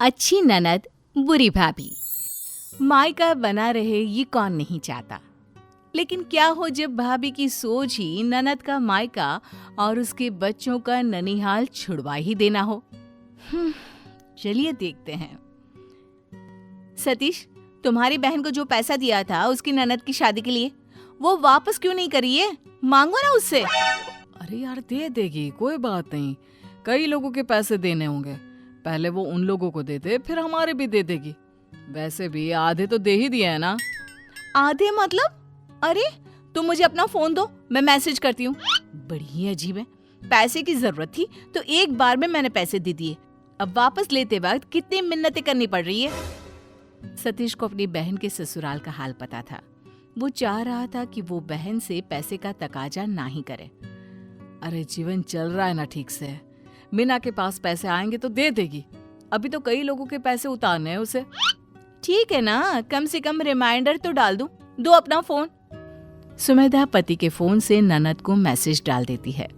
अच्छी ननद बुरी भाभी। मायका बना रहे ये कौन नहीं चाहता, लेकिन क्या हो जब भाभी की सोच ही ननद का मायका और उसके बच्चों का ननिहाल छुड़वा ही देना हो। चलिए देखते हैं। सतीश, तुम्हारी बहन को जो पैसा दिया था उसकी ननद की शादी के लिए, वो वापस क्यों नहीं करी है? मांगो ना उससे। अरे यार, दे देगी, कोई बात नहीं। कई लोगों के पैसे देने होंगे, पहले वो उन लोगों को दे दे, फिर हमारे भी दे देगी। वैसे भी आधे तो दे ही दिए है ना। आधे मतलब? अरे तुम मुझे अपना फोन दो, मैं मैसेज करती हूँ। बड़ी ही अजीब है। पैसे की जरूरत थी तो एक बार में मैंने पैसे दे दिए, अब वापस लेते वक्त कितनी मिन्नतें करनी पड़ रही है। सतीश को अपनी बहन के ससुराल का हाल पता था। वो चाह रहा था कि वो बहन से पैसे का तकाजा ना ही करे। अरे जीवन चल रहा है ना ठीक से। मीना के पास पैसे आएंगे तो दे देगी, अभी तो कई लोगों के पैसे उतारने हैं उसे। ठीक है ना, कम से कम रिमाइंडर तो डाल दूं। दो अपना फोन। सुमेधा पति के फोन से ननद को मैसेज डाल देती है।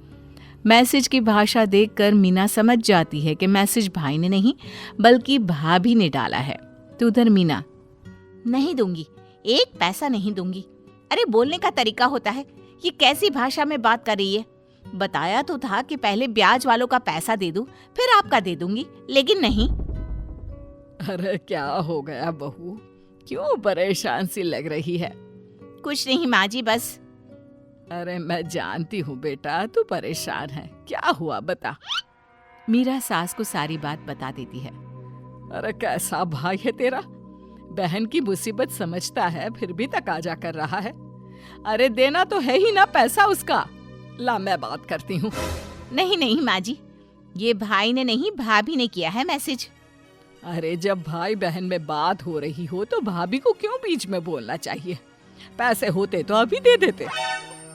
मैसेज की भाषा देखकर मीना समझ जाती है कि मैसेज भाई ने नहीं बल्कि भाभी ने डाला है। तो उधर मीना, नहीं दूंगी, एक पैसा नहीं दूंगी। अरे बोलने का तरीका होता है, ये कैसी भाषा में बात कर रही है? बताया तो था कि पहले ब्याज वालों का पैसा दे दूं, फिर आपका दे दूंगी, लेकिन नहीं। अरे क्या हो गया बहू, क्यों परेशान सी लग रही है? कुछ नहीं माँ जी, बस। अरे मैं जानती हूँ बेटा, तू परेशान है, क्या हुआ बता। मीरा सास को सारी बात बता देती है। अरे कैसा भाई है तेरा, बहन की मुसीबत समझता है फिर भी तकाजा कर रहा है। अरे देना तो है ही ना पैसा उसका। ला मैं बात करती हूँ। नहीं नहीं माँ जी, ये भाई ने नहीं भाभी ने किया है मैसेज। अरे जब भाई बहन में बात हो रही हो तो भाभी को क्यों बीच में बोलना चाहिए? पैसे होते तो अभी दे देते।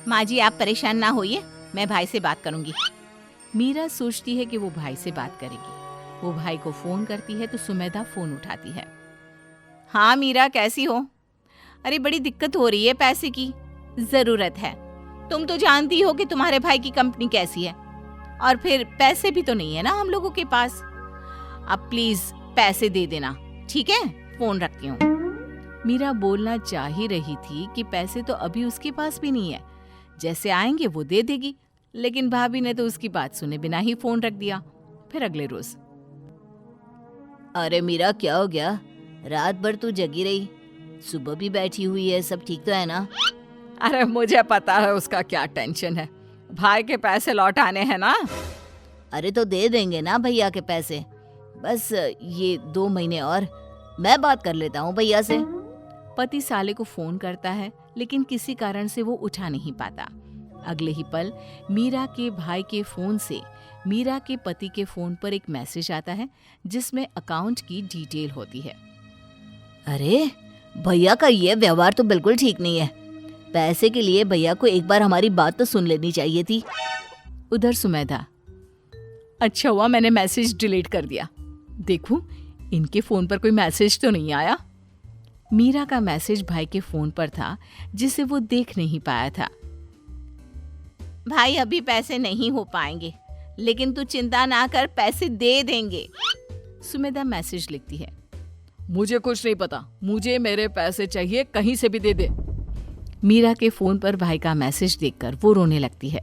माँ जी आप परेशान ना होइए, मैं भाई से बात करूंगी। मीरा सोचती है कि वो भाई से बात करेगी। वो भाई को फोन करती है तो सुमेधा फोन उठाती है। हाँ मीरा, कैसी हो? अरे बड़ी दिक्कत हो रही है, पैसे की जरूरत है। तुम तो जानती हो कि तुम्हारे भाई की कंपनी कैसी है, और फिर पैसे भी तो नहीं है ना हम लोगों के पास। अब प्लीज पैसे दे देना, ठीक है? फोन रखती हूँ। मीरा बोलना चाह ही रही थी कि पैसे तो अभी उसके पास भी नहीं है, जैसे आएंगे वो दे देगी, लेकिन भाभी ने तो उसकी बात सुने बिना ही फोन रख दिया। फिर अगले रोज, अरे मीरा क्या हो गया, रात भर तू जगी रही, सुबह भी बैठी हुई है, सब ठीक तो है ना? अरे मुझे पता है उसका क्या टेंशन है, भाई के पैसे लौटाने हैं ना। अरे तो दे देंगे ना भैया के पैसे, बस ये 2 महीने और, मैं बात कर लेता हूँ भैया से। पति साले को फोन करता है, लेकिन किसी कारण से वो उठा नहीं पाता। अगले ही पल मीरा के भाई के फोन से मीरा के पति के फोन पर एक मैसेज आता है जिसमें अकाउंट की डिटेल होती है। अरे भैया का ये व्यवहार तो बिल्कुल ठीक नहीं है, पैसे के लिए भैया को एक बार हमारी बात तो सुन लेनी चाहिए थी। उधर सुमेधा, अच्छा हुआ मैंने मैसेज डिलीट कर दिया, देखूं इनके फोन पर कोई मैसेज तो नहीं आया। मीरा का मैसेज भाई के फोन पर था जिसे वो देख नहीं पाया था। भाई अभी पैसे नहीं हो पाएंगे, लेकिन तू चिंता ना कर, पैसे दे देंगे। सुमेधा मैसेज लिखती है। मुझे कुछ नहीं पता, मुझे मेरे पैसे चाहिए, कहीं से भी दे दे। मीरा के फोन पर भाई का मैसेज देखकर वो रोने लगती है।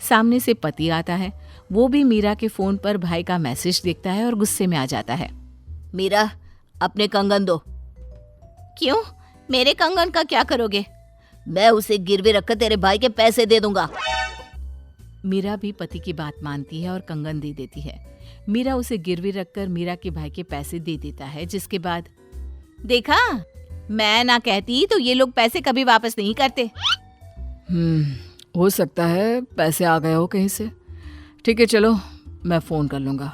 सामने से पति आता है, वो भी मीरा के फोन पर भाई का मैसेज देखता है और गुस्से में आ जाता है। मीरा अपने कंगन दो। क्यों, मेरे कंगन का क्या करोगे? मैं उसे गिरवी रखकर तेरे भाई के पैसे दे दूंगा। मीरा भी पति की बात मानती है और कंगन दे देती है। मीरा उसे गिरवी रखकर मीरा के भाई के पैसे दे देता है, जिसके बाद, देखा, मैं ना कहती तो ये लोग पैसे कभी वापस नहीं करते। हो सकता है पैसे आ गए हो कहीं से। ठीक है चलो, मैं फोन कर लूंगा।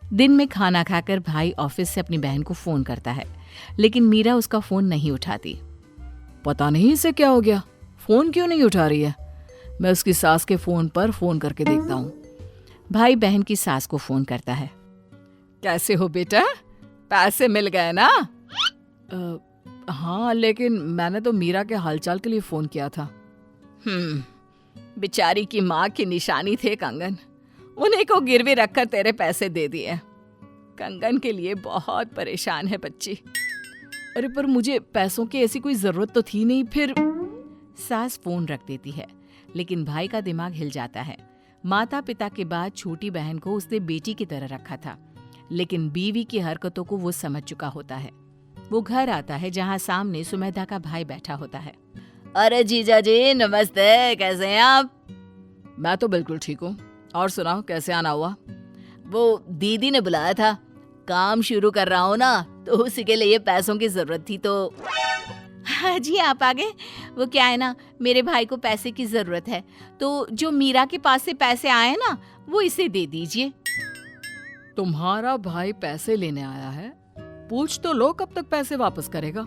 दिन में खाना खाकर भाई ऑफिस से अपनी बहन को फोन करता है, लेकिन मीरा उसका फोन नहीं उठाती। पता नहीं इसे क्या हो गया, फोन क्यों नहीं उठा रही है। मैं उसकी सास के फोन पर फोन करके देखता हूँ। भाई बहन की सास को फोन करता है। कैसे हो बेटा, पैसे मिल गए ना? हाँ, लेकिन मैंने तो मीरा के हालचाल के लिए फोन किया था। बेचारी की माँ की निशानी थे कंगन, उन्हीं को गिरवी रखकर तेरे पैसे दे दिए। कंगन के लिए बहुत परेशान है बच्ची। अरे पर मुझे पैसों की ऐसी कोई जरूरत तो थी नहीं। फिर सास फोन रख देती है, लेकिन भाई का दिमाग हिल जाता है। माता पिता के बाद छोटी बहन को उसने बेटी की तरह रखा था, लेकिन बीवी की हरकतों को वो समझ चुका होता है। वो घर आता है जहाँ सामने सुमेधा का भाई बैठा होता है। अरे जीजा जी नमस्ते, कैसे हैं आप? मैं तो बिल्कुल ठीक हूँ। और सुनाओ, कैसे आना हुआ? वो दीदी ने बुलाया था, काम शुरू कर रहा हूँ ना, तो उसी के लिए पैसों की जरूरत थी। तो हाँ जी, आप आ गए। वो क्या है ना, मेरे भाई को पैसे की जरूरत है, तो जो मीरा के पास से पैसे आए ना, वो इसे दे दीजिए। तुम्हारा भाई पैसे लेने आया है? पूछ तो लो कब तक पैसे वापस करेगा।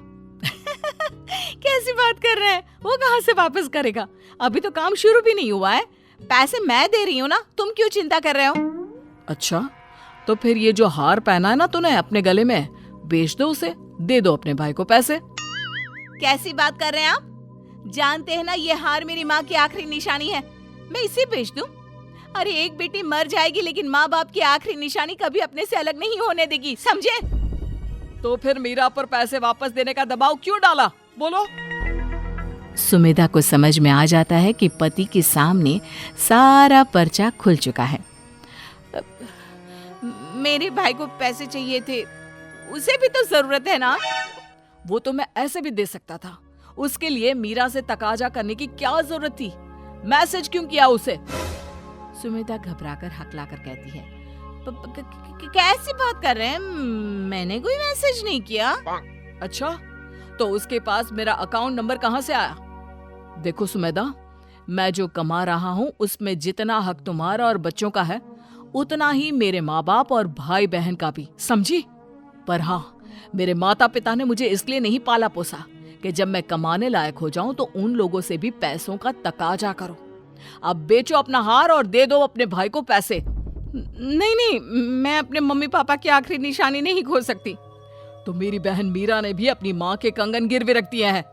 कैसी बात कर रहे हैं? वो कहाँ से वापस करेगा? अभी तो काम शुरू भी नहीं हुआ है। पैसे मैं दे रही हूँ ना, तुम क्यों चिंता कर रहे हो? अच्छा, तो फिर ये जो हार पहना है ना तूने अपने गले में, बेच दो उसे, दे दो अपने भाई को पैसे। कैसी बात कर रहे हैं आप? जानते हैं ना ये हार मेरी माँ की आखिरी निशानी है, मैं इसे बेच दूं? अरे एक बेटी मर जाएगी, लेकिन माँ बाप की आखिरी निशानी कभी अपने से अलग नहीं होने देगी, समझे? तो फिर मीरा पर पैसे वापस देने का दबाव क्यों डाला, बोलो? सुमेधा को समझ में आ जाता है कि पति के सामने सारा पर्चा खुल चुका है। मेरे भाई को पैसे चाहिए थे, उसे भी तो जरूरत है ना। वो तो मैं ऐसे भी दे सकता था, उसके लिए मीरा से तकाजा करने की क्या जरूरत थी? मैसेज क्यों किया उसे? सुमेधा घबराकर हकलाकर कहती है, कैसी बात कर रहे हैं? मैंने कोई मैसेज नहीं किया। अच्छा, तो उसके पास मेरा अकाउंट नंबर कहाँ से आया? देखो सुमेधा, मैं जो कमा रहा हूँ उसमें जितना हक तुम्हारा और बच्चों का है, उतना ही मेरे माँ बाप और भाई बहन का भी, समझी? पर हाँ, मेरे माता पिता ने मुझे इसलिए नहीं पाला पोसा कि जब मैं कमाने लायक हो जाऊं तो उन लोगों से भी पैसों का तकाजा करो। अब बेचो अपना हार और दे दो अपने भाई को पैसे। नहीं नहीं, मैं अपने मम्मी पापा की आखिरी निशानी नहीं खो सकती। तो मेरी बहन मीरा ने भी अपनी माँ के कंगन गिरवे रख दिए हैं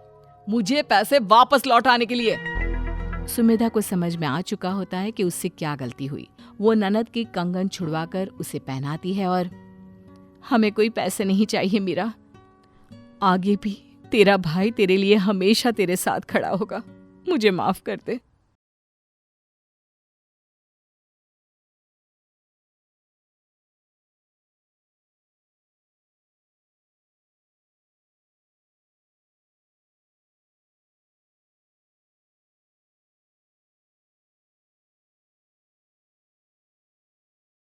मुझे पैसे वापस लौटाने के लिए। सुमेधा को समझ में आ चुका होता है कि उससे क्या गलती हुई। वो ननद की कंगन छुड़वाकर उसे पहनाती है और हमें कोई पैसे नहीं चाहिए मीरा, आगे भी तेरा भाई तेरे लिए हमेशा तेरे साथ खड़ा होगा, मुझे माफ कर दे।